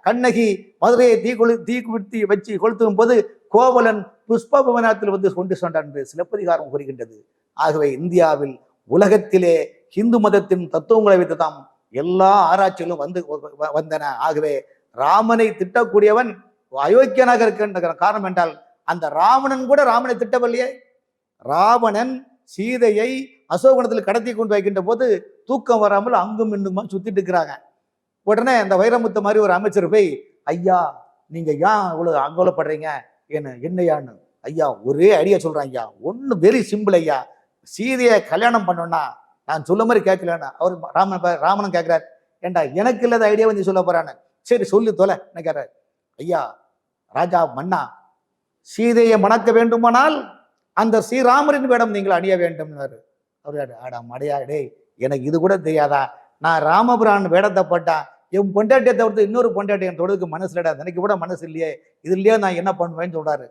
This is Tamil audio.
கண்ணகி மதுரையை தீக்குளித்தி வச்சு கொளுத்தும் போது கோவலன் புஷ்ப பவனத்தில் வந்து கொண்டு சென்றான் என்று சிலப்பதிகாரம் கூறுகின்றது. ஆகவே இந்தியாவில் உலகத்திலே இந்து மதத்தின் தத்துவங்களை வைத்து தான் எல்லா ஆராய்ச்சிகளும் வந்தன. ஆகவே ராமனை திட்டக்கூடியவன் அயோக்கியனாக இருக்கின்ற காரணம் என்றால் அந்த ராவணன் கூட ராமனை திட்டவில்லையே. ராவணன் சீதையை அசோகவனத்தில் கடத்தி கொண்டு வைக்கின்ற போது தூக்கம் வராமல் அங்கும் இன்னுமா சுத்திட்டு இருக்கிறாங்க. உடனே அந்த வைரமுத்து மாதிரி ஒரு அமைச்சர் போய், ஐயா நீங்க ஏன் இவ்வளவு அங்கோலப்படுறீங்க, என்னையான்னு, ஐயா ஒரே ஐடியா சொல்றேன் ஐயா, ஒண்ணு வெரி சிம்பிள் ஐயா, சீதையை கல்யாணம் பண்ணோம்னா நான் சொல்ல மாதிரி கேட்கலன்னா. அவர் ராமனும் கேட்கிறார், ஏண்டா எனக்கு இல்லாத ஐடியா வந்து சொல்ல போறான்னு. சரி சொல்லு தொலை என்ன கேட்கிறார். ஐயா ராஜா மன்னா, சீதையை மணக்க வேண்டுமானால் அந்த ஸ்ரீராமரின் வேடம் நீங்கள் அணிய வேண்டும். அவர் ஆடா மடையா டே, எனக்கு இது கூட தெரியாதா, நான் ராமபுரான் வேடத்தை போட்டா என் பொண்டாட்டியை தவிர்த்து இன்னொரு பொண்டாட்டி என் தொடுக்கு மனசுலடா, எனக்கு கூட மனசு இல்லையே, இது இல்லையா நான் என்ன பண்ணுவேன்னு சொல்றாரு.